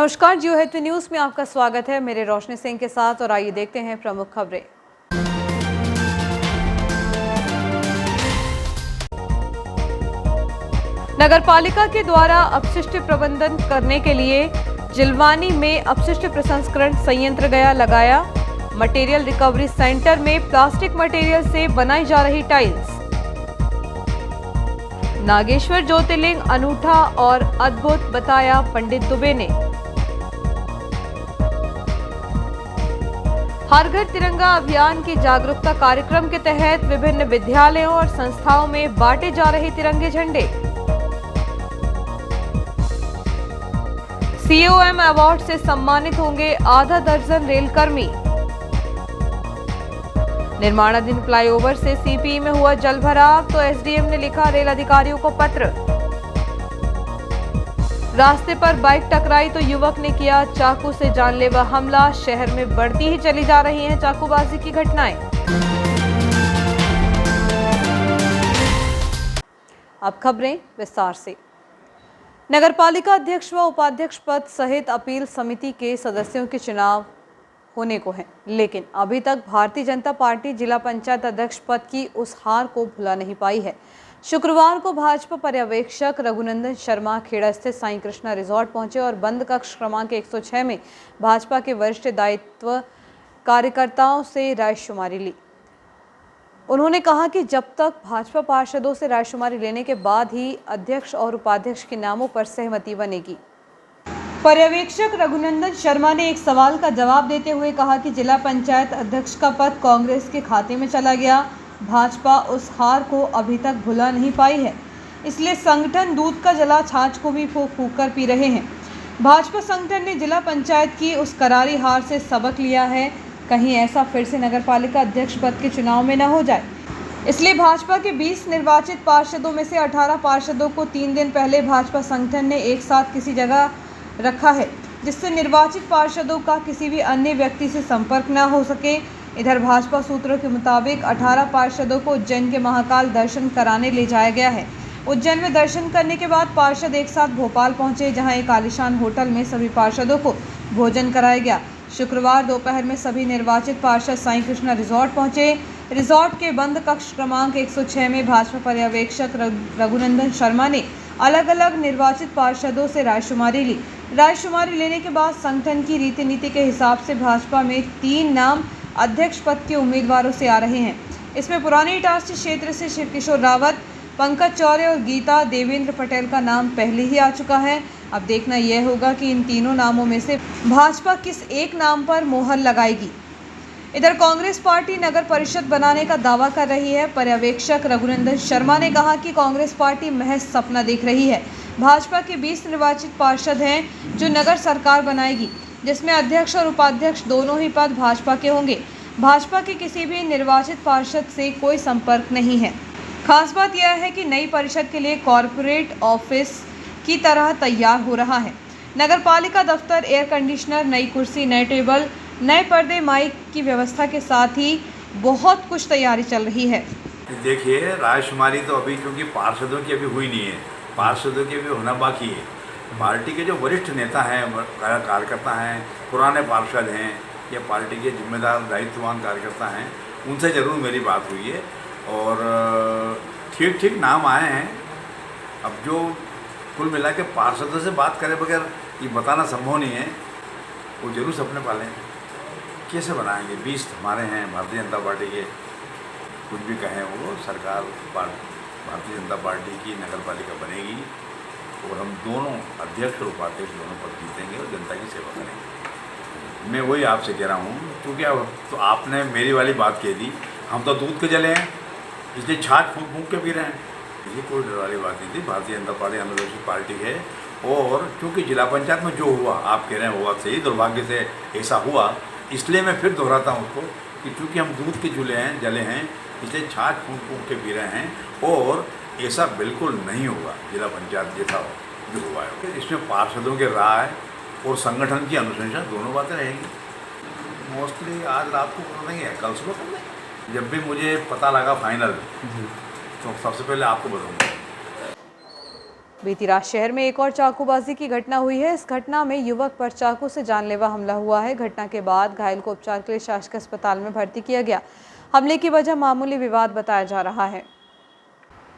नमस्कार, जियो health news में आपका स्वागत है। मेरे रोशनी सिंह के साथ और आइए देखते हैं प्रमुख खबरें। नगरपालिका के द्वारा अपशिष्ट प्रबंधन करने के लिए जिलवानी में अपशिष्ट प्रसंस्करण संयंत्र लगाया। मटेरियल रिकवरी सेंटर में प्लास्टिक मटेरियल से बनाई जा रही टाइल्स। नागेश्वर ज्योतिर्लिंग अनूठा और अद्भुत बताया पंडित दुबे ने। हर घर तिरंगा अभियान की जागरूकता कार्यक्रम के तहत विभिन्न विद्यालयों और संस्थाओं में बांटे जा रहे तिरंगे झंडे। सीओएम अवार्ड से सम्मानित होंगे आधा दर्जन रेलकर्मी। निर्माणाधीन फ्लाईओवर से सीपीई में हुआ जलभराव तो एसडीएम ने लिखा रेल अधिकारियों को पत्र। रास्ते पर बाइक टकराई तो युवक ने किया चाकू से जानलेवा हमला। शहर में बढ़ती ही चली जा रही हैं चाकूबाजी की घटनाएं। अब खबरें विस्तार से। नगरपालिका अध्यक्ष व उपाध्यक्ष पद सहित अपील समिति के सदस्यों के चुनाव होने को हैं, लेकिन अभी तक भारतीय जनता पार्टी जिला पंचायत अध्यक्ष पद की उस हार को भुला नहीं पाई है। शुक्रवार को भाजपा पर्यवेक्षक रघुनंदन शर्मा खेड़ा स्थित साईं कृष्णा रिजॉर्ट पहुंचे और बंद कक्ष क्रमांक 106 में भाजपा के वरिष्ठ दायित्व कार्यकर्ताओं से रायशुमारी ली। उन्होंने कहा कि जब तक भाजपा पार्षदों से रायशुमारी लेने के बाद ही अध्यक्ष और उपाध्यक्ष के नामों पर सहमति बनेगी। पर्यवेक्षक रघुनंदन शर्मा ने एक सवाल का जवाब देते हुए कहा कि जिला पंचायत अध्यक्ष का पद कांग्रेस के खाते में चला गया। भाजपा उस हार को अभी तक भुला नहीं पाई है, इसलिए संगठन दूध का जला छाछ को भी फूंक फूंक कर पी रहे हैं। भाजपा संगठन ने जिला पंचायत की उस करारी हार से सबक लिया है, कहीं ऐसा फिर से नगरपालिका अध्यक्ष पद के चुनाव में न हो जाए। इसलिए भाजपा के 20 निर्वाचित पार्षदों में से 18 पार्षदों को 3 दिन पहले भाजपा संगठन ने एक साथ किसी जगह रखा है, जिससे निर्वाचित पार्षदों का किसी भी अन्य व्यक्ति से संपर्क न हो सके। इधर भाजपा सूत्रों के मुताबिक 18 पार्षदों को उज्जैन के महाकाल दर्शन कराने ले जाया गया है। उज्जैन में दर्शन करने के बाद पार्षद एक साथ भोपाल पहुंचे, जहां एक आलीशान होटल में सभी पार्षदों को भोजन कराया गया। शुक्रवार दोपहर में सभी निर्वाचित पार्षद साईं कृष्णा रिजॉर्ट पहुंचे। रिजॉर्ट के बंद कक्ष क्रमांक 106 में भाजपा पर्यवेक्षक रघुनंदन शर्मा ने अलग अलग निर्वाचित पार्षदों से रायशुमारी ली। रायशुमारी लेने के बाद संगठन की रीति नीति के हिसाब से भाजपा में 3 नाम अध्यक्ष पद के उम्मीदवारों से आ रहे हैं। इसमें पुराने इटारसी क्षेत्र से शिवकिशोर रावत, पंकज चौरे और गीता देवेंद्र पटेल का नाम पहले ही आ चुका है। अब देखना यह होगा कि इन तीनों नामों में से भाजपा किस एक नाम पर मोहर लगाएगी। इधर कांग्रेस पार्टी नगर परिषद बनाने का दावा कर रही है। पर्यवेक्षक रघुनंदन शर्मा ने कहा कि कांग्रेस पार्टी महज सपना देख रही है। भाजपा के 20 निर्वाचित पार्षद हैं जो नगर सरकार बनाएगी, जिसमें अध्यक्ष और उपाध्यक्ष दोनों ही पद भाजपा के होंगे। भाजपा के किसी भी निर्वाचित पार्षद से कोई संपर्क नहीं है। खास बात यह है कि नई परिषद के लिए कॉरपोरेट ऑफिस की तरह तैयार हो रहा है। नगरपालिका दफ्तर, एयर कंडीशनर, नई कुर्सी, नए टेबल, नए पर्दे, माइक की व्यवस्था के साथ ही बहुत कुछ तैयारी चल रही है। देखिए, रायशुमारी तो अभी क्योंकि पार्षदों की अभी हुई नहीं है, पार्षदों की भी होना बाकी है। पार्टी के जो वरिष्ठ नेता हैं, कार्यकर्ता हैं, पुराने पार्षद हैं या पार्टी के जिम्मेदार दायित्ववान कार्यकर्ता हैं, उनसे ज़रूर मेरी बात हुई है और ठीक ठीक नाम आए हैं। अब जो कुल मिला के पार्षदों से बात करे बगैर ये बताना संभव नहीं है। वो जरूर सपने पालें, कैसे बनाएंगे। 20 हमारे हैं भारतीय जनता पार्टी के, कुछ भी कहें वो सरकार भारतीय जनता पार्टी की नगरपालिका बनेगी और हम दोनों अध्यक्ष और उपाध्यक्ष दोनों पद जीतेंगे और जनता की सेवा करेंगे। मैं वही आपसे कह रहा हूँ, क्योंकि अब तो आपने मेरी वाली बात कह दी, हम तो दूध के जले हैं, इसलिए छाछ फूंक फूंक के पी रहे हैं। ये कोई डर वाली बात नहीं थी। भारतीय जनता पार्टी अनुसूचित पार्टी है और क्योंकि जिला पंचायत में जो हुआ, आप कह रहे हैं हुआ सही, दुर्भाग्य से ऐसा हुआ, इसलिए मैं फिर दोहराता हूँ उसको कि चूँकि हम दूध के जले हैं, इसलिए छाछ फूंक फूंक के पी रहे हैं और ऐसा बिल्कुल नहीं होगा। जिला पंचायत जैसा जो हुआ है, इसमें पार्षदों के राय और संगठन की अनुशंसा दोनों बातें रहेंगी। मोस्टली आज रात को कर देंगे, कल सुबह कर देंगे। जब भी मुझे पता लगा फाइनल, तो सबसे पहले आपको बताऊँगा। बीती रात शहर में एक और चाकूबाजी की घटना हुई है। इस घटना में युवक पर चाकू से जानलेवा हमला हुआ है। घटना के बाद घायल को उपचार के लिए शासकीय अस्पताल में भर्ती किया गया। हमले की वजह मामूली विवाद बताया जा रहा है।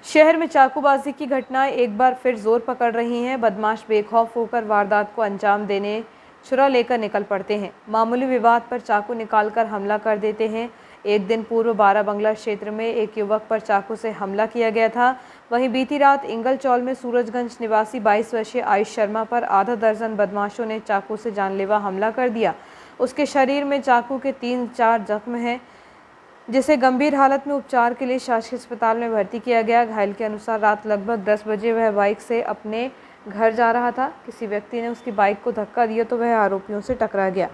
शहर में चाकूबाजी की घटनाएं एक बार फिर जोर पकड़ रही हैं। बदमाश बेखौफ होकर वारदात को अंजाम देने छुरा लेकर निकल पड़ते हैं। मामूली विवाद पर चाकू निकालकर हमला कर देते हैं। एक दिन पूर्व बाराबंगला क्षेत्र में एक युवक पर चाकू से हमला किया गया था। वहीं बीती रात इंगलचौल में सूरजगंज निवासी 22 वर्षीय आयुष शर्मा पर आधा दर्जन बदमाशों ने चाकू से जानलेवा हमला कर दिया। उसके शरीर में चाकू के 3-4 जख्म हैं, जिसे गंभीर हालत में उपचार के लिए शासकीय अस्पताल में भर्ती किया गया। घायल के अनुसार रात लगभग 10 बजे वह बाइक से अपने घर जा रहा था। किसी व्यक्ति ने उसकी बाइक को धक्का दिया तो वह आरोपियों से टकरा गया।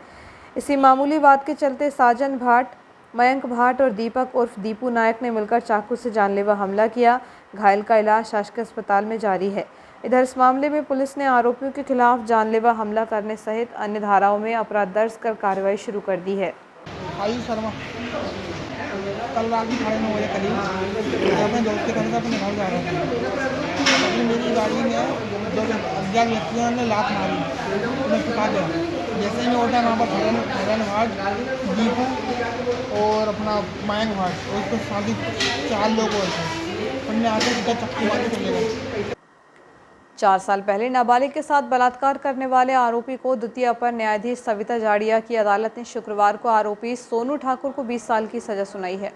इसी मामूली बात के चलते साजन भाट, मयंक भाट और दीपक उर्फ दीपू नायक ने मिलकर चाकू से जानलेवा हमला किया। घायल का इलाज शासकीय अस्पताल में जारी है। इधर इस मामले में पुलिस ने आरोपियों के खिलाफ जानलेवा हमला करने सहित अन्य धाराओं में अपराध दर्ज कर कार्रवाई शुरू कर दी है। आयुष शर्मा कल रात ही 9:30 बजे करीब अपने दोस्त के घर से अपने घर जा रहा था। तभी मेरी गाड़ी में दो अज्ञात व्यक्तियों ने लात मारी, उन्हें फुका दिया। जैसे ही मैं उठा वहाँ पर हरन भाट, दीपू और अपना मयंक भाट और उसके साथ ही 4 लोग और थे। उनने आके सीधा चक्कू मार के चले गए। 4 साल पहले नाबालिग के साथ बलात्कार करने वाले आरोपी को द्वितीय अपर न्यायाधीश सविता जाड़िया की अदालत ने शुक्रवार को आरोपी सोनू ठाकुर को 20 साल की सजा सुनाई है।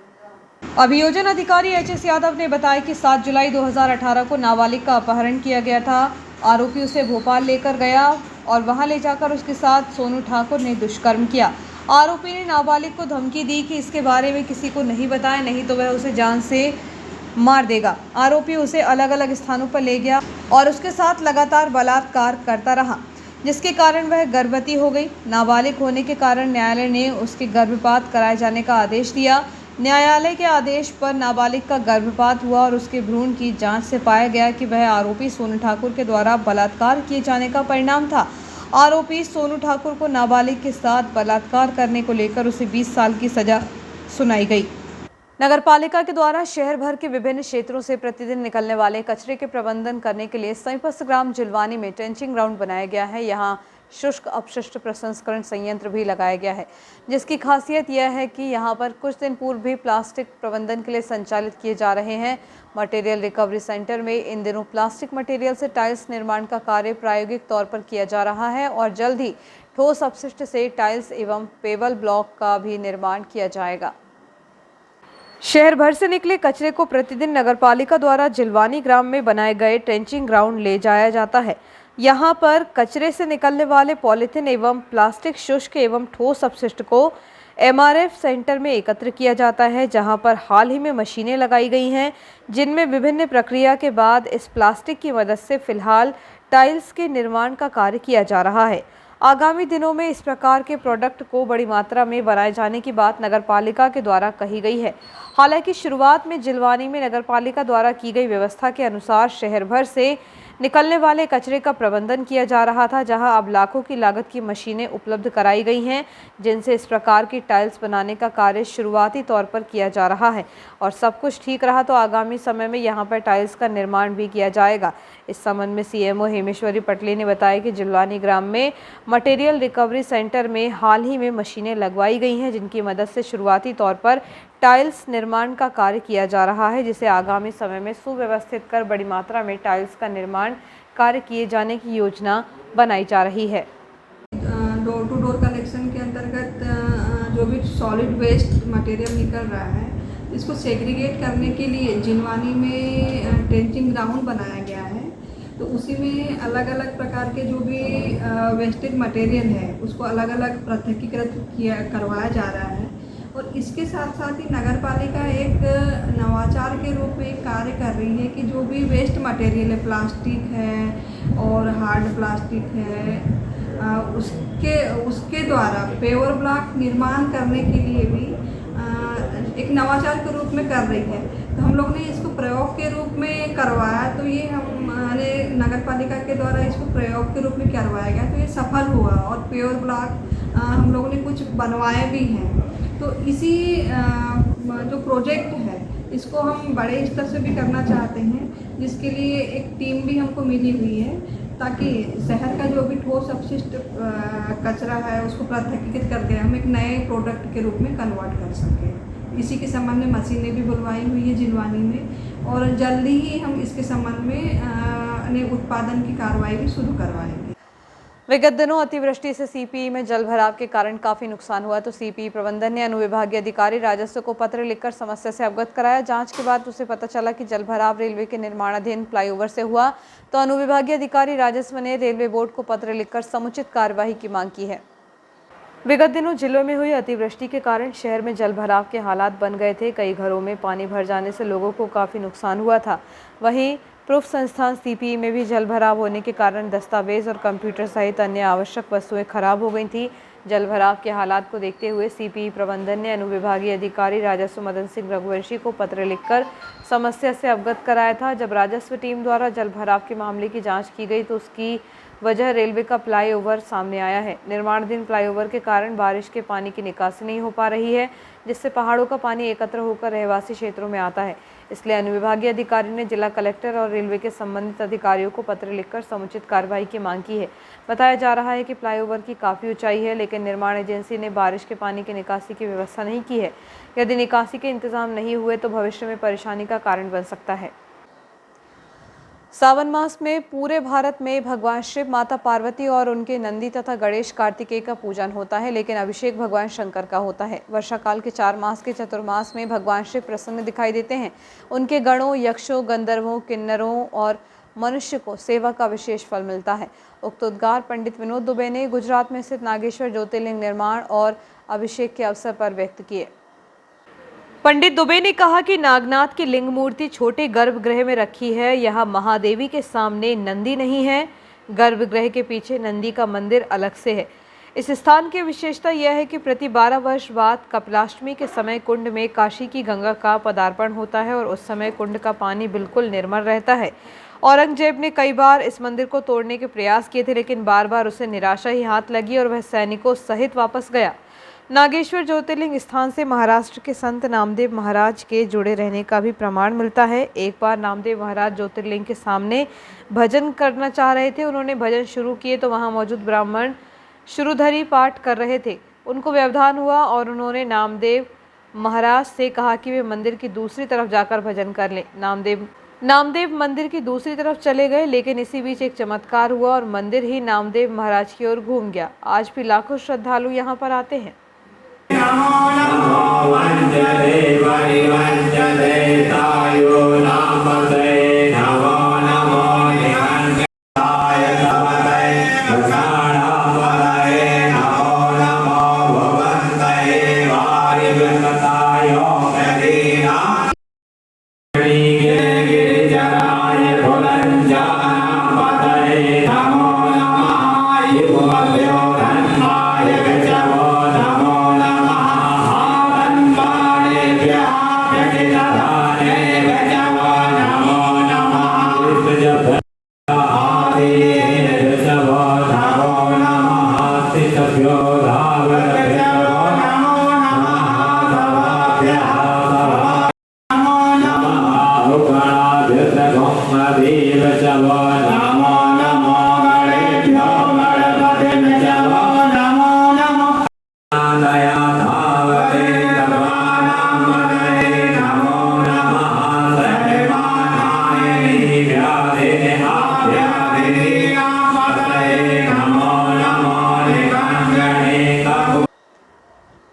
अभियोजन अधिकारी एच.एस. यादव ने बताया कि 7 जुलाई 2018 को नाबालिग का अपहरण किया गया था। आरोपी उसे भोपाल लेकर गया और वहां ले जाकर उसके साथ सोनू ठाकुर ने दुष्कर्म किया। आरोपी ने नाबालिग को धमकी दी कि इसके बारे में किसी को नहीं बताएं, नहीं तो वह उसे जान से मार देगा। आरोपी उसे अलग अलग स्थानों पर ले गया और उसके साथ लगातार बलात्कार करता रहा, जिसके कारण वह गर्भवती हो गई। नाबालिग होने के कारण न्यायालय ने उसके गर्भपात कराए जाने का आदेश दिया। न्यायालय के आदेश पर नाबालिग का गर्भपात हुआ और उसके भ्रूण की जांच से पाया गया कि वह आरोपी सोनू ठाकुर के द्वारा बलात्कार किए जाने का परिणाम था। आरोपी सोनू ठाकुर को नाबालिग के साथ बलात्कार करने को लेकर उसे 20 साल की सजा सुनाई गई। नगरपालिका के द्वारा शहर भर के विभिन्न क्षेत्रों से प्रतिदिन निकलने वाले कचरे के प्रबंधन करने के लिए समीपस्थ ग्राम जिलवानी में ट्रेंचिंग ग्राउंड बनाया गया है। यहाँ शुष्क अपशिष्ट प्रसंस्करण संयंत्र भी लगाया गया है, जिसकी खासियत यह है कि यहाँ पर कुछ दिन पूर्व भी प्लास्टिक प्रबंधन के लिए संचालित किए जा रहे हैं। मटेरियल रिकवरी सेंटर में इन दिनों प्लास्टिक मटेरियल से टाइल्स निर्माण का कार्य प्रायोगिक तौर पर किया जा रहा है और जल्द ही ठोस अपशिष्ट से टाइल्स एवं पेबल ब्लॉक का भी निर्माण किया जाएगा। शहर भर से निकले कचरे को प्रतिदिन नगरपालिका द्वारा जिलवानी ग्राम में बनाए गए ट्रेंचिंग ग्राउंड ले जाया जाता है। यहाँ पर कचरे से निकलने वाले पॉलीथीन एवं प्लास्टिक शुष्क एवं ठोस अपशिष्ट को एमआरएफ सेंटर में एकत्र किया जाता है, जहाँ पर हाल ही में मशीनें लगाई गई हैं, जिनमें विभिन्न प्रक्रिया के बाद इस प्लास्टिक की मदद से फिलहाल टाइल्स के निर्माण का कार्य किया जा रहा है। आगामी दिनों में इस प्रकार के प्रोडक्ट को बड़ी मात्रा में बनाए जाने की बात नगरपालिका के द्वारा कही गई है। हालांकि शुरुआत में जिलवानी में नगरपालिका द्वारा की गई व्यवस्था के अनुसार शहर भर से निकलने वाले कचरे का प्रबंधन किया जा रहा था, जहां अब लाखों की लागत की मशीनें उपलब्ध कराई गई हैं, जिनसे इस प्रकार की टाइल्स बनाने का कार्य शुरुआती तौर पर किया जा रहा है और सब कुछ ठीक रहा तो आगामी समय में यहां पर टाइल्स का निर्माण भी किया जाएगा। इस संबंध में सीएमओ हेमेश्वरी पटले ने बताया कि जिलवानी ग्राम में मटेरियल रिकवरी सेंटर में हाल ही में मशीनें लगवाई गई हैं, जिनकी मदद से शुरुआती तौर पर टाइल्स निर्माण का कार्य किया जा रहा है, जिसे आगामी समय में सुव्यवस्थित कर बड़ी मात्रा में टाइल्स का निर्माण कार्य किए जाने की योजना बनाई जा रही है। डोर टू डोर कलेक्शन के अंतर्गत जो भी सॉलिड वेस्ट मटेरियल निकल रहा है, इसको सेग्रीगेट करने के लिए जिलवानी में ट्रेंचिंग ग्राउंड बनाया गया है। तो उसी में अलग अलग प्रकार के जो भी वेस्टेज मटेरियल है उसको अलग अलग पृथकीकृत करवाया जा रहा है। और इसके साथ साथ ही नगरपालिका एक नवाचार के रूप में कार्य कर रही है कि जो भी वेस्ट मटेरियल है, प्लास्टिक है और हार्ड प्लास्टिक है, उसके द्वारा पेवर ब्लॉक निर्माण करने के लिए भी एक नवाचार के रूप में कर रही है। तो हम लोग ने इसको प्रयोग के रूप में करवाया, तो ये हमारे नगरपालिका के द्वारा इसको प्रयोग के रूप में करवाया गया, तो ये सफल हुआ और पेवर ब्लॉक हम लोगों ने कुछ बनवाए भी हैं। तो इसी जो प्रोजेक्ट है इसको हम बड़े स्तर से भी करना चाहते हैं, जिसके लिए एक टीम भी हमको मिली हुई है, ताकि शहर का जो भी ठोस अपशिष्ट कचरा है उसको पृथकीकृत करके हम एक नए प्रोडक्ट के रूप में कन्वर्ट कर सकें। इसी के संबंध में मशीनें भी बुलवाई हुई है जिनवानी में, और जल्दी ही हम इसके संबंध में उत्पादन की कार्रवाई भी शुरू करवाएंगे। विगत दिनों अतिवृष्टि से सीपीई में जल भराव के कारण काफी नुकसान हुआ, तो सीपीई प्रबंधन ने अनुविभागीय अधिकारी राजस्व को पत्र लिखकर समस्या से अवगत कराया। जांच के बाद उसे पता चला कि जल भराव रेलवे के निर्माणाधीन फ्लाईओवर से हुआ, तो अनुविभागीय अधिकारी राजस्व ने रेलवे बोर्ड को पत्र लिखकर समुचित कार्यवाही की मांग की है। विगत दिनों जिलों में हुई अतिवृष्टि के कारण शहर में जल भराव के हालात बन गए थे। कई घरों में पानी भर जाने से लोगों को काफी नुकसान हुआ था। वहीं प्रूफ संस्थान सीपीई में भी जल भराव होने के कारण दस्तावेज और कंप्यूटर सहित अन्य आवश्यक वस्तुएं खराब हो गई थी। जल भराव के हालात को देखते हुए सीपीई प्रबंधन ने अनुविभागीय अधिकारी राजस्व मदन सिंह रघुवंशी को पत्र लिखकर समस्या से अवगत कराया था। जब राजस्व टीम द्वारा जल भराव के मामले की जांच की गई तो उसकी वजह रेलवे का फ्लाईओवर सामने आया है। निर्माणाधीन फ्लाईओवर के कारण बारिश के पानी की निकासी नहीं हो पा रही है, जिससे पहाड़ों का पानी एकत्र होकर रहवासी क्षेत्रों में आता है। इसलिए अनुविभागीय अधिकारी ने जिला कलेक्टर और रेलवे के संबंधित अधिकारियों को पत्र लिखकर समुचित कार्रवाई की मांग की है। बताया जा रहा है कि फ्लाईओवर की काफ़ी ऊंचाई है, लेकिन निर्माण एजेंसी ने बारिश के पानी की निकासी की व्यवस्था नहीं की है। यदि निकासी के इंतजाम नहीं हुए तो भविष्य में परेशानी का कारण बन सकता है। सावन मास में पूरे भारत में भगवान शिव, माता पार्वती और उनके नंदी तथा गणेश कार्तिकेय का पूजन होता है, लेकिन अभिषेक भगवान शंकर का होता है। वर्षा काल के 4 मास के चतुर्मास में भगवान शिव प्रसन्न दिखाई देते हैं। उनके गणों, यक्षों, गंधर्वों, किन्नरों और मनुष्य को सेवा का विशेष फल मिलता है। उक्त उद्गार पंडित विनोद दुबे ने गुजरात में स्थित नागेश्वर ज्योतिर्लिंग निर्माण और अभिषेक के अवसर पर व्यक्त किए। पंडित दुबे ने कहा कि नागनाथ की लिंग मूर्ति छोटे गर्भगृह में रखी है। यहाँ महादेवी के सामने नंदी नहीं है। गर्भगृह के पीछे नंदी का मंदिर अलग से है। इस स्थान की विशेषता यह है कि प्रति 12 वर्ष बाद कपिलाष्टमी के समय कुंड में काशी की गंगा का पदार्पण होता है और उस समय कुंड का पानी बिल्कुल निर्मल रहता है। औरंगजेब ने कई बार इस मंदिर को तोड़ने के प्रयास किए थे, लेकिन बार बार उसे निराशा ही हाथ लगी और वह सैनिकों सहित वापस गया। नागेश्वर ज्योतिर्लिंग स्थान से महाराष्ट्र के संत नामदेव महाराज के जुड़े रहने का भी प्रमाण मिलता है। एक बार नामदेव महाराज ज्योतिर्लिंग के सामने भजन करना चाह रहे थे। उन्होंने भजन शुरू किए तो वहां मौजूद ब्राह्मण शुरूधरी पाठ कर रहे थे। उनको व्यवधान हुआ और उन्होंने नामदेव महाराज से कहा कि वे मंदिर की दूसरी तरफ जाकर भजन कर लें। नामदेव मंदिर की दूसरी तरफ चले गए, लेकिन इसी बीच एक चमत्कार हुआ और मंदिर ही नामदेव महाराज की ओर घूम गया। आज भी लाखों श्रद्धालु यहाँ पर आते हैं। नमो वंदे वंदे तायो नामदे नमो नमो निहंताय नमदे गणानामदे नमो नमो वंदे वारिवृतायो कदीना गिरिजराय भुलंजानामदे नमो नमः युवभ्यो धन्माय गजवो नमो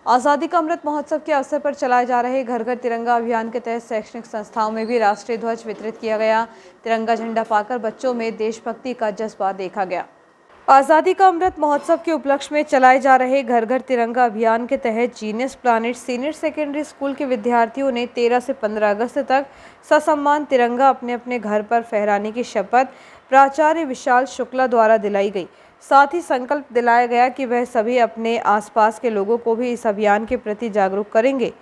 आज़ादी का अमृत महोत्सव के अवसर पर चलाए जा रहे घर घर तिरंगा अभियान के तहत शैक्षणिक संस्थाओं में भी राष्ट्रीय ध्वज वितरित किया गया। तिरंगा झंडा पाकर बच्चों में देशभक्ति का जज्बा देखा गया। आज़ादी का अमृत महोत्सव के उपलक्ष्य में चलाए जा रहे घर घर तिरंगा अभियान के तहत genius planet senior secondary school के विद्यार्थियों ने 13 से 15 अगस्त तक ससम्मान तिरंगा अपने अपने घर पर फहराने की शपथ प्राचार्य विशाल शुक्ला द्वारा दिलाई गई। साथ ही संकल्प दिलाया गया कि वह सभी अपने आसपास के लोगों को भी इस अभियान के प्रति जागरूक करेंगे,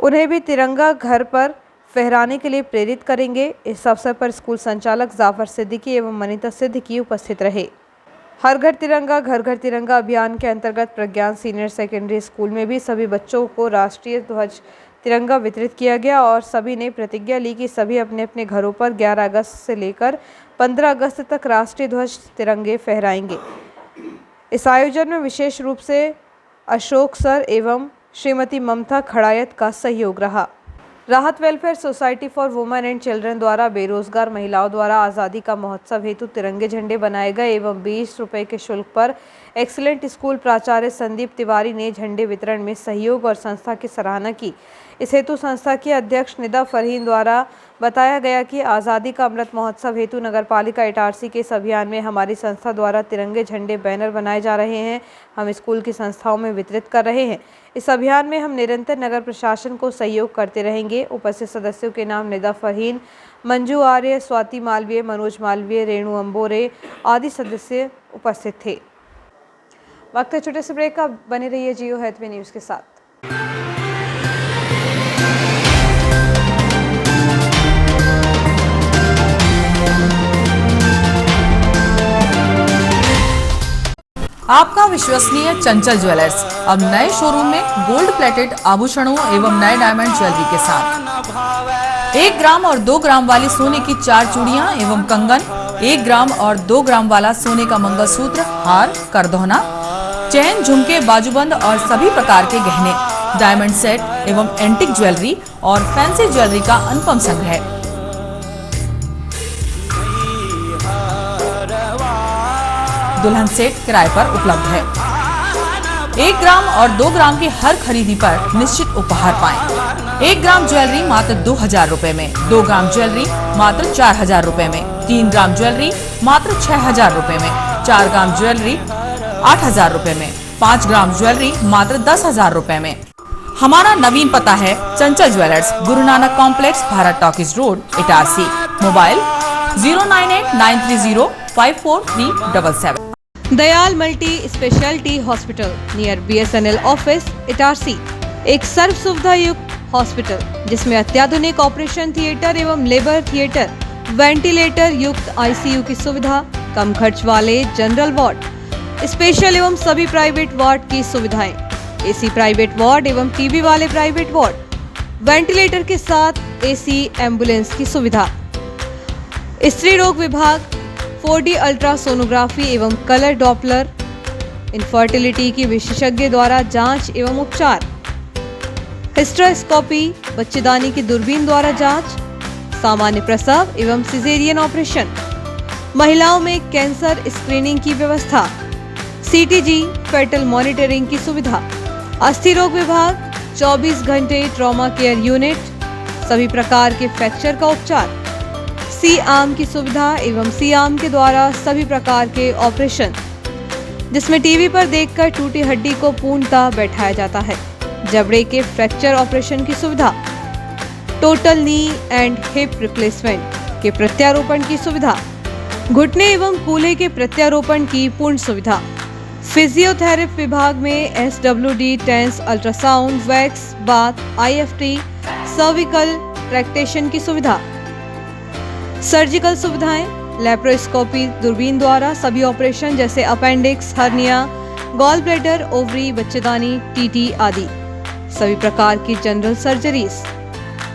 उन्हें भी तिरंगा घर पर फहराने के लिए प्रेरित करेंगे। इस अवसर पर स्कूल संचालक जाफर सिद्दीकी एवं मनीता सिद्दीकी उपस्थित रहे। हर घर तिरंगा घर घर तिरंगा अभियान के अंतर्गत प्रज्ञान सीनियर सेकेंडरी स्कूल में भी सभी बच्चों को राष्ट्रीय ध्वज तिरंगा वितरित किया गया और सभी ने प्रतिज्ञा ली कि सभी अपने अपने घरों पर 11 अगस्त से लेकर 15 अगस्त तक राष्ट्रीय ध्वज तिरंगे फहराएंगे। इस आयोजन में विशेष रूप से अशोक सर एवं श्रीमती ममता खड़ायत का सहयोग रहा। राहत welfare society for women and children द्वारा बेरोजगार महिलाओं द्वारा आज़ादी का महोत्सव हेतु तिरंगे झंडे बनाए गए एवं 20 रुपये के शुल्क पर एक्सीलेंट स्कूल प्राचार्य संदीप तिवारी ने झंडे वितरण में सहयोग और संस्था की सराहना की। इस हेतु संस्था के अध्यक्ष निदा फरहीन द्वारा बताया गया कि आज़ादी का अमृत महोत्सव हेतु नगरपालिका इटारसी के इस अभियान में हमारी संस्था द्वारा तिरंगे झंडे बैनर बनाए जा रहे हैं, हम स्कूल की संस्थाओं में वितरित कर रहे हैं। इस अभियान में हम निरंतर नगर प्रशासन को सहयोग करते रहेंगे। उपस्थित सदस्यों के नाम निदा फरहीन, मंजू आर्य, स्वाति मालवीय, मनोज मालवीय, रेणु अंबोरे आदि सदस्य उपस्थित थे। वक्त है छोटे से ब्रेक का, बने रहिए जियो हैथवे न्यूज़ के साथ। आपका विश्वसनीय चंचल ज्वेलर्स अब नए शोरूम में गोल्ड प्लेटेड आभूषणों एवं नए डायमंड ज्वेलरी के साथ 1 ग्राम और 2 ग्राम वाली सोने की 4 चूड़ियां एवं कंगन, 1 ग्राम और 2 ग्राम वाला सोने का मंगलसूत्र, हार, करदौना, चैन, झुमके, बाजूबंद और सभी प्रकार के गहने, डायमंड सेट एवं एंटिक ज्वेलरी और फैंसी ज्वेलरी का अनुपम संग्रह। दुल्हन सेट किराए पर उपलब्ध है। 1 ग्राम और 2 ग्राम की हर खरीदी पर निश्चित उपहार पाएं। 1 ग्राम ज्वेलरी मात्र 2000 रुपए में, 2 ग्राम ज्वेलरी मात्र 4000 रुपए में, 3 ग्राम ज्वेलरी मात्र 6000 रुपए में, 4 ग्राम ज्वेलरी 8000 रुपए में, 5 ग्राम ज्वेलरी मात्र 10000 रुपए में। हमारा नवीन पता है चंचल jewellers, Guru Nanak complex, Bharat talkies road, Itarsi. Mobile 09893054377। Dayal multi speciality hospital near BSNL office, Itarsi एक सर्व सुविधा युक्त हॉस्पिटल जिसमें अत्याधुनिक ऑपरेशन थिएटर एवं लेबर थिएटर, वेंटिलेटर युक्त ICU की सुविधा, कम खर्च वाले जनरल वार्ड, स्पेशल एवं सभी प्राइवेट वार्ड की सुविधाएं, AC प्राइवेट वार्ड एवं TB वाले प्राइवेट वार्ड, वेंटिलेटर के साथ AC एम्बुलेंस की सुविधा, स्त्री रोग विभाग, 4D अल्ट्रासोनोग्राफी एवं कलर डॉपलर, इनफर्टिलिटी की विशेषज्ञ द्वारा जांच एवं उपचार, हिस्टेरोस्कोपी, बच्चेदानी की दूरबीन द्वारा जांच, सामान्य प्रसव एवं सिजेरियन ऑपरेशन, महिलाओं में कैंसर स्क्रीनिंग की व्यवस्था, CTG फेटल मॉनिटरिंग की सुविधा, अस्थि रोग विभाग, 24 घंटे ट्रॉमा केयर यूनिट, सभी प्रकार के फ्रैक्चर का उपचार, C-आर्म की सुविधा एवं C-आर्म के द्वारा सभी प्रकार के ऑपरेशन जिसमें टीवी पर देखकर टूटी हड्डी को पूर्णतः बैठाया जाता है, जबड़े के फ्रैक्चर ऑपरेशन की सुविधा, total knee and hip replacement के प्रत्यारोपण की सुविधा, घुटने एवं कूल्हे के प्रत्यारोपण की पूर्ण सुविधा, फिजियोथेरेपी विभाग में SWD, TENS, ultrasound, wax, bath, IFT, cervical traction की सुविधा, सर्जिकल सुविधाएं, लेप्रोस्कोपी दूरबीन द्वारा सभी ऑपरेशन जैसे appendix, hernia, gall bladder, ovary, बच्चेदानी, TT आदि, सभी प्रकार की जनरल सर्जरीज,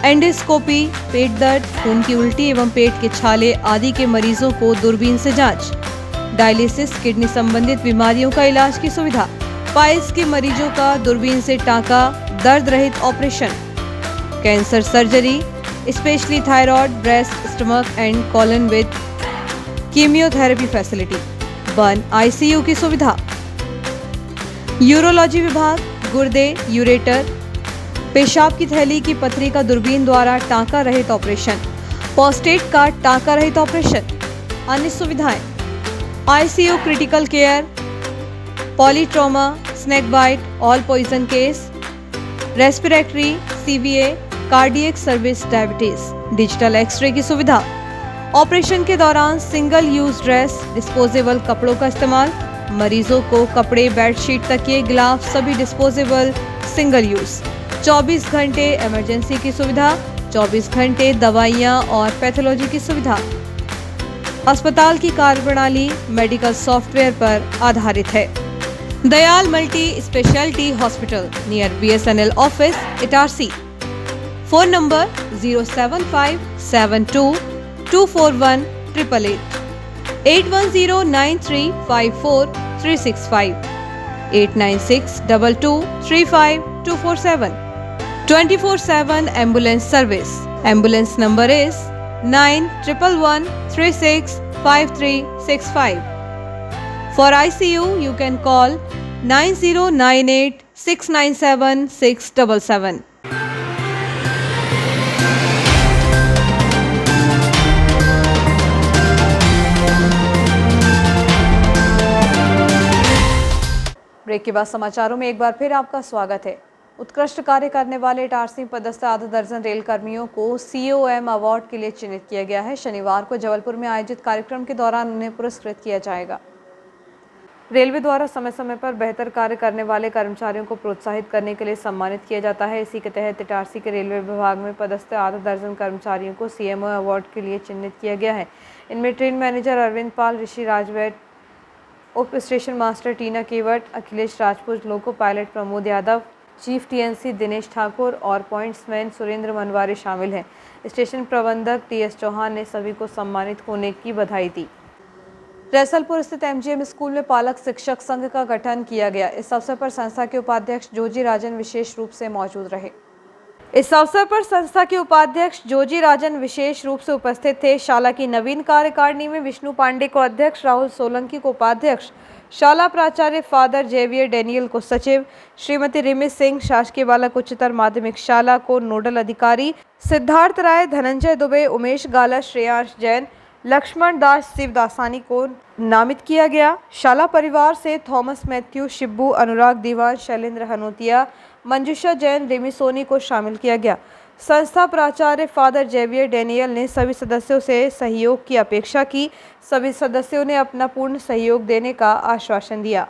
एंडोस्कोपी, पेट दर्द, खून की उल्टी एवं पेट के छाले आदि के मरीजों को दूरबीन से जांच, डायलिसिस, किडनी संबंधित बीमारियों का इलाज की सुविधा, पाइल्स के मरीजों का दूरबीन से टांका, दर्द रहित operation, cancer surgery, specially thyroid, breast, stomach and colon with chemotherapy facility, burn ICU की सुविधा, यूरोलॉजी विभाग, गुर्दे, यूरेटर, पेशाब की थैली की पथरी का दूरबीन द्वारा टांका रहित ऑपरेशन, प्रोस्टेट का टांका रहित ऑपरेशन, अन्य सुविधाएं, ICU critical care, polytrauma, snake bite, all poison case, respiratory, CVA, cardiac service, diabetes, digital x-ray की सुविधा, ऑपरेशन के दौरान सिंगल यूज ड्रेस, डिस्पोजेबल कपड़ों का इस्तेमाल, मरीजों को कपड़े, बेडशीट, तकिए, ग्लाव सभी डिस्पोजेबल सिंगल यूज, 24 घंटे इमरजेंसी की सुविधा, 24 घंटे दवाइयाँ और पैथोलॉजी की सुविधा। अस्पताल की कार्यप्रणाली मेडिकल सॉफ्टवेयर पर आधारित है। Dayal multi speciality hospital near BSNL office, Itarsi phone number 07572241888, 8109354365, 8962235247. 24/7 ambulance service. Ambulance number is 9111365365. For ICU, you can call 9098697677. Break के बाद समाचारों में एक बार फिर आपका स्वागत है। उत्कृष्ट कार्य करने वाले इटारसी पदस्थ आधा दर्जन रेल कर्मियों को COM अवार्ड के लिए चिन्हित किया गया है। शनिवार को जबलपुर में आयोजित कार्यक्रम के दौरान उन्हें पुरस्कृत किया जाएगा। रेलवे द्वारा समय समय पर बेहतर कार्य करने वाले कर्मचारियों को प्रोत्साहित करने के लिए सम्मानित किया जाता है। इसी के तहत इटारसी के रेलवे विभाग में पदस्थ आधा दर्जन कर्मचारियों को CMO अवार्ड के लिए चिन्हित किया गया है। इनमें ट्रेन मैनेजर अरविंद पाल, ऋषि राजवैद, उप station master Tina Kewat, Akhilesh Rajput, loco pilot Pramod Yadav, chief TNC Dinesh Thakur और पॉइंट्समैन सुरेंद्र मनवारी शामिल हैं। स्टेशन प्रबंधक TS चौहान ने सभी को सम्मानित होने की बधाई दी। रैसलपुर स्थित MGM स्कूल में पालक शिक्षक संघ का गठन किया गया। इस अवसर पर संस्था के उपाध्यक्ष जोजी राजन विशेष रूप से मौजूद रहे। इस अवसर पर संस्था के उपाध्यक्ष जोजी राजन विशेष रूप से उपस्थित थे। शाला की नवीन कार्यकारिणी में विष्णु पांडे को अध्यक्ष, राहुल सोलंकी को उपाध्यक्ष, शाला प्राचार्य फादर जेवियर डेनियल को सचिव, श्रीमती रिमी सिंह शासकीय बालक उच्चतर माध्यमिक शाला को नोडल अधिकारी, सिद्धार्थ राय, धनंजय दुबे, उमेश गाला, श्रेयांश जैन, लक्ष्मण दास शिवदासानी को नामित किया गया। शाला परिवार से थॉमस मैथ्यू, शिब्बू, अनुराग दीवान, शैलेंद्र हनोतिया, मंजुषा जैन, रिमी सोनी को शामिल किया गया। संस्था प्राचार्य फादर जेवियर डेनियल ने सभी सदस्यों से सहयोग की अपेक्षा की। सभी सदस्यों ने अपना पूर्ण सहयोग देने का आश्वासन दिया।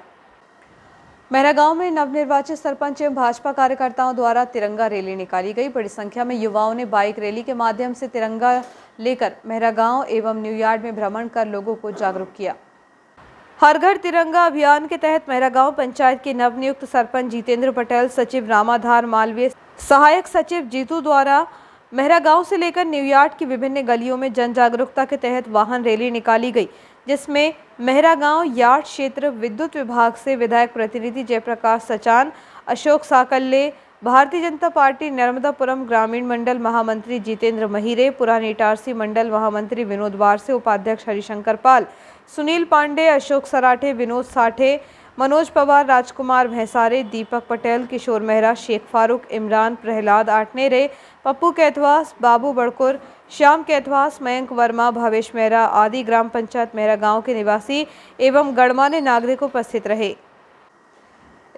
महरागांव में नवनिर्वाचित सरपंच एवं भाजपा कार्यकर्ताओं द्वारा तिरंगा रैली निकाली गई। बड़ी संख्या में युवाओं ने बाइक रैली के माध्यम से तिरंगा लेकर महरागांव एवं न्यूयार्ड में भ्रमण कर लोगों को जागरूक किया। हर घर तिरंगा अभियान के तहत महरागांव पंचायत के नवनियुक्त सरपंच जितेंद्र पटेल, सचिव रामाधार मालवीय, सहायक सचिव जीतू द्वारा महरागांव से लेकर न्यूयार्ड की विभिन्न गलियों में जन जागरूकता के तहत वाहन रैली निकाली गई, जिसमें महरागांव यार्ड क्षेत्र विद्युत विभाग से विधायक प्रतिनिधि जयप्रकाश सचान, अशोक साकल्ले, भारतीय जनता पार्टी नर्मदापुरम ग्रामीण मंडल महामंत्री जितेंद्र महिरे, पुरानी इटारसी मंडल महामंत्री विनोद वारसे, उपाध्यक्ष हरिशंकर पाल, सुनील पांडे, अशोक सराठे, विनोद साठे, मनोज पवार, राजकुमार भैंसारे, दीपक पटेल, किशोर मेहरा, शेख फारूक, इमरान, प्रहलाद आटनेरे, पप्पू कैथवास, बाबू बड़कुर, श्याम कैथवास, मयंक वर्मा, भावेश मेहरा आदि ग्राम पंचायत महरागांव के निवासी एवं गणमान्य नागरिक उपस्थित रहे।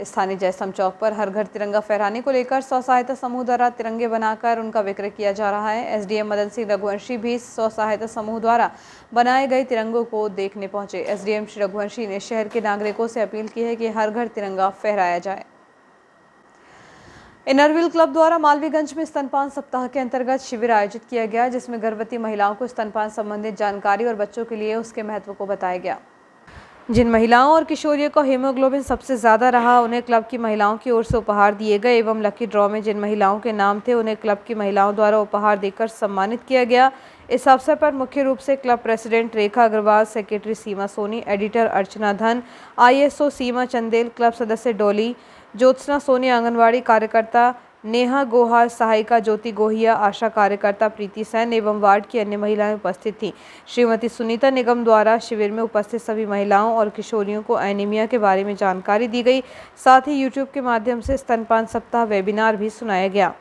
स्थानीय जयसम चौक पर हर घर तिरंगा फहराने को लेकर स्व सहायता समूह द्वारा तिरंगे बनाकर उनका विक्रय किया जा रहा है। SDM मदन सिंह रघुवंशी भी स्व सहायता समूह द्वारा बनाए गए तिरंगों को देखने पहुंचे। SDM श्री रघुवंशी ने शहर के नागरिकों से अपील की है कि हर घर तिरंगा फहराया जाए। इनरव्हील क्लब द्वारा मालवीगंज में स्तनपान सप्ताह के अंतर्गत शिविर आयोजित किया गया, जिसमें गर्भवती महिलाओं को स्तनपान संबंधित जानकारी और बच्चों के लिए उसके महत्व को बताया गया। जिन महिलाओं और किशोरियों को हीमोग्लोबिन सबसे ज़्यादा रहा, उन्हें क्लब की महिलाओं की ओर से उपहार दिए गए एवं लकी ड्रॉ में जिन महिलाओं के नाम थे, उन्हें क्लब की महिलाओं द्वारा उपहार देकर सम्मानित किया गया। इस अवसर पर मुख्य रूप से क्लब प्रेसिडेंट रेखा अग्रवाल, सेक्रेटरी सीमा सोनी, एडिटर अर्चना धन, ISO सीमा चंदेल, क्लब सदस्य डोली, ज्योत्सना सोनी, आंगनवाड़ी कार्यकर्ता नेहा गोहार, सहायिका ज्योति गोहिया, आशा कार्यकर्ता प्रीति सैन एवं वार्ड की अन्य महिलाएं उपस्थित थीं। श्रीमती सुनीता निगम द्वारा शिविर में उपस्थित सभी महिलाओं और किशोरियों को एनीमिया के बारे में जानकारी दी गई। साथ ही YouTube के माध्यम से स्तनपान सप्ताह वेबिनार भी सुनाया गया।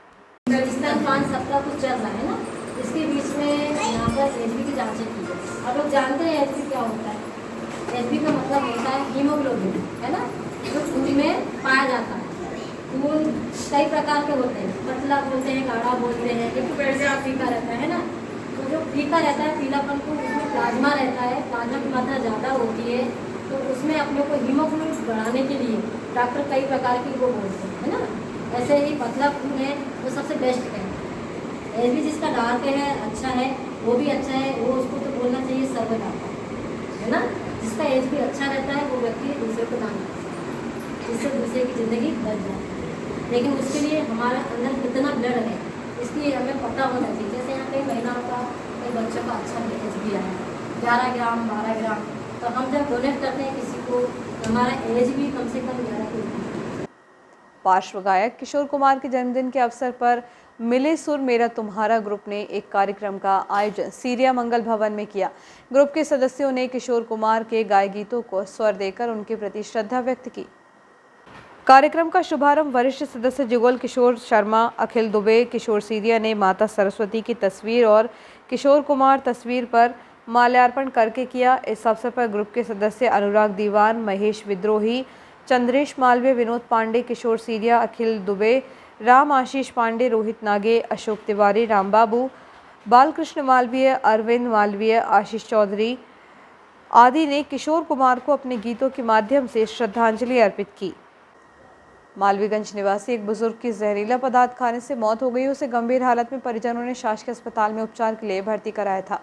स्तनपान सप्ताह कुछ चल रहा है ना, इसके बीच में यहाँ पर HB की जाँचें की गई। आप लोग जानते हैं HB क्या होता है? HB का मतलब होता है हीमोग्लोबिन, है ना, जो खून में पाया जाता है। खून कई प्रकार के होते हैं, पतला बोलते हैं, गाढ़ा बोलते हैं, एक पेड़ से फीका रहता है ना। तो जो फीका रहता है, पीलापन को, उसमें प्लाज्मा रहता है, प्लाज्मा की मात्रा ज़्यादा होती है, तो उसमें अपने को हीमोग्लोबिन बढ़ाने के लिए डॉक्टर कई प्रकार की वो बोलते हैं, है ना। ऐसे ही पतला खून है वो सबसे बेस्ट है। HB जिसका डार्क है, अच्छा है, वो भी अच्छा है, वो उसको तो बोलना चाहिए सर्व डाक्टर, है ना। जिसका HB अच्छा रहता है वो व्यक्ति दूसरे को दान करता है, जिससे दूसरे की ज़िंदगी बच जाती है। लेकिन उसके लिए हमारे अंदर कितना ब्लड है इसकी हमें पता होना चाहिए। जैसे यहाँ कई महिलाओं का, कई बच्चों का अच्छा एज भी आया है 11 ग्राम 12 ग्राम, तो हम जब डोनेट करते हैं किसी को, हमारा एज भी कम से कम 11 के। पार्श्व गायक किशोर कुमार के जन्मदिन के अवसर पर मिले सुर मेरा तुम्हारा ग्रुप ने एक कार्यक्रम का आयोजन सीरिया मंगल भवन में किया। ग्रुप के सदस्यों ने किशोर कुमार के गाए गीतों को स्वर देकर उनके प्रति श्रद्धा व्यक्त की। कार्यक्रम का शुभारंभ वरिष्ठ सदस्य जुगल किशोर शर्मा, अखिल दुबे, किशोर सीरिया ने माता सरस्वती की तस्वीर और किशोर कुमार तस्वीर पर माल्यार्पण करके किया। इस अवसर पर ग्रुप के सदस्य अनुराग दीवान, महेश विद्रोही, चंद्रेश मालवीय, विनोद पांडे, किशोर सीरिया, अखिल दुबे, राम आशीष पांडे, रोहित नागे, अशोक तिवारी, रामबाबू, बालकृष्ण मालवीय, अरविंद मालवीय, आशीष चौधरी आदि ने किशोर कुमार को अपने गीतों के माध्यम से श्रद्धांजलि अर्पित की। मालवीगंज निवासी एक बुजुर्ग की जहरीला पदार्थ खाने से मौत हो गई। उसे गंभीर हालत में परिजनों ने शासकीय अस्पताल में उपचार के लिए भर्ती कराया था।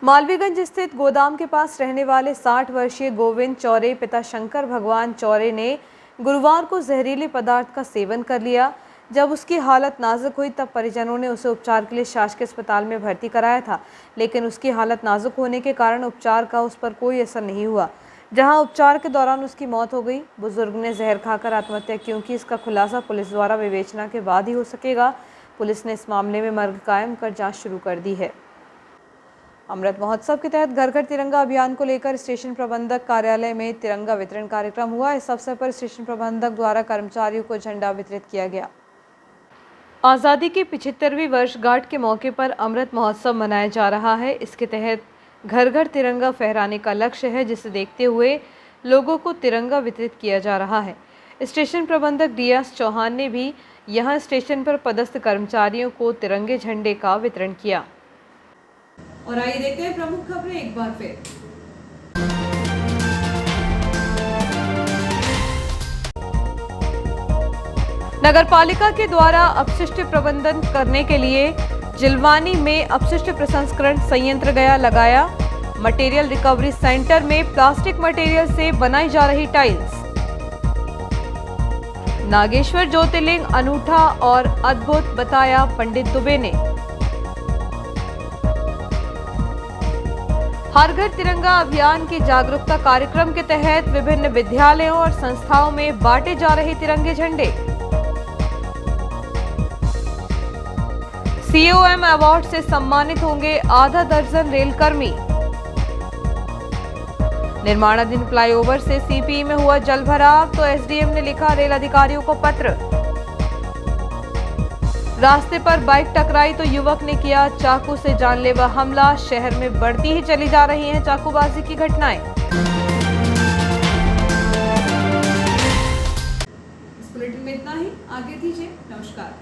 मालवीगंज स्थित गोदाम के पास रहने वाले 60 वर्षीय गोविंद चौरे पिता शंकर भगवान चौरे ने गुरुवार को जहरीले पदार्थ का सेवन कर लिया। जब उसकी हालत नाजुक हुई तब परिजनों ने उसे उपचार के लिए शासकीय अस्पताल में भर्ती कराया था, लेकिन उसकी हालत नाजुक होने के कारण उपचार का उस पर कोई असर नहीं हुआ, जहां उपचार के दौरान उसकी मौत हो गई। बुजुर्ग ने जहर खाकर आत्महत्या की, क्योंकि इसका खुलासा पुलिस द्वारा विवेचना के बाद ही हो सकेगा। पुलिस ने इस मामले में मर्ग कायम कर जांच शुरू कर दी है। अमृत महोत्सव के तहत घर घर तिरंगा अभियान को लेकर स्टेशन प्रबंधक कार्यालय में तिरंगा वितरण कार्यक्रम हुआ। इस अवसर पर स्टेशन प्रबंधक द्वारा कर्मचारियों को झंडा वितरित किया गया। आज़ादी की 75वीं वर्षगांठ के मौके पर अमृत महोत्सव मनाया जा रहा है। इसके तहत घर घर तिरंगा फहराने का लक्ष्य है, जिसे देखते हुए लोगों को तिरंगा वितरित किया जा रहा है। स्टेशन प्रबंधक डियास चौहान ने भी यहां स्टेशन पर पदस्थ कर्मचारियों को तिरंगे झंडे का वितरण किया। और आइए देखते हैं प्रमुख खबरें एक बार फिर। नगरपालिका के द्वारा अपशिष्ट प्रबंधन करने के लिए जिलवानी में अपशिष्ट प्रसंस्करण संयंत्र लगाया। मटेरियल रिकवरी सेंटर में प्लास्टिक मटेरियल से बनाई जा रही टाइल्स। नागेश्वर ज्योतिर्लिंग अनूठा और अद्भुत बताया पंडित दुबे ने। हर घर तिरंगा अभियान की जागरूकता कार्यक्रम के तहत विभिन्न विद्यालयों और संस्थाओं में बांटे जा रहे तिरंगे झंडे। सीओएम अवार्ड से सम्मानित होंगे आधा दर्जन रेलकर्मी। निर्माणाधीन फ्लाईओवर से सीपीई में हुआ जलभराव, तो एसडीएम ने लिखा रेल अधिकारियों को पत्र। रास्ते पर बाइक टकराई तो युवक ने किया चाकू से जानलेवा हमला। शहर में बढ़ती ही चली जा रही हैं चाकूबाजी की घटनाएं। इस बुलेटिन में इतना ही। आगे दीजिए। नमस्कार।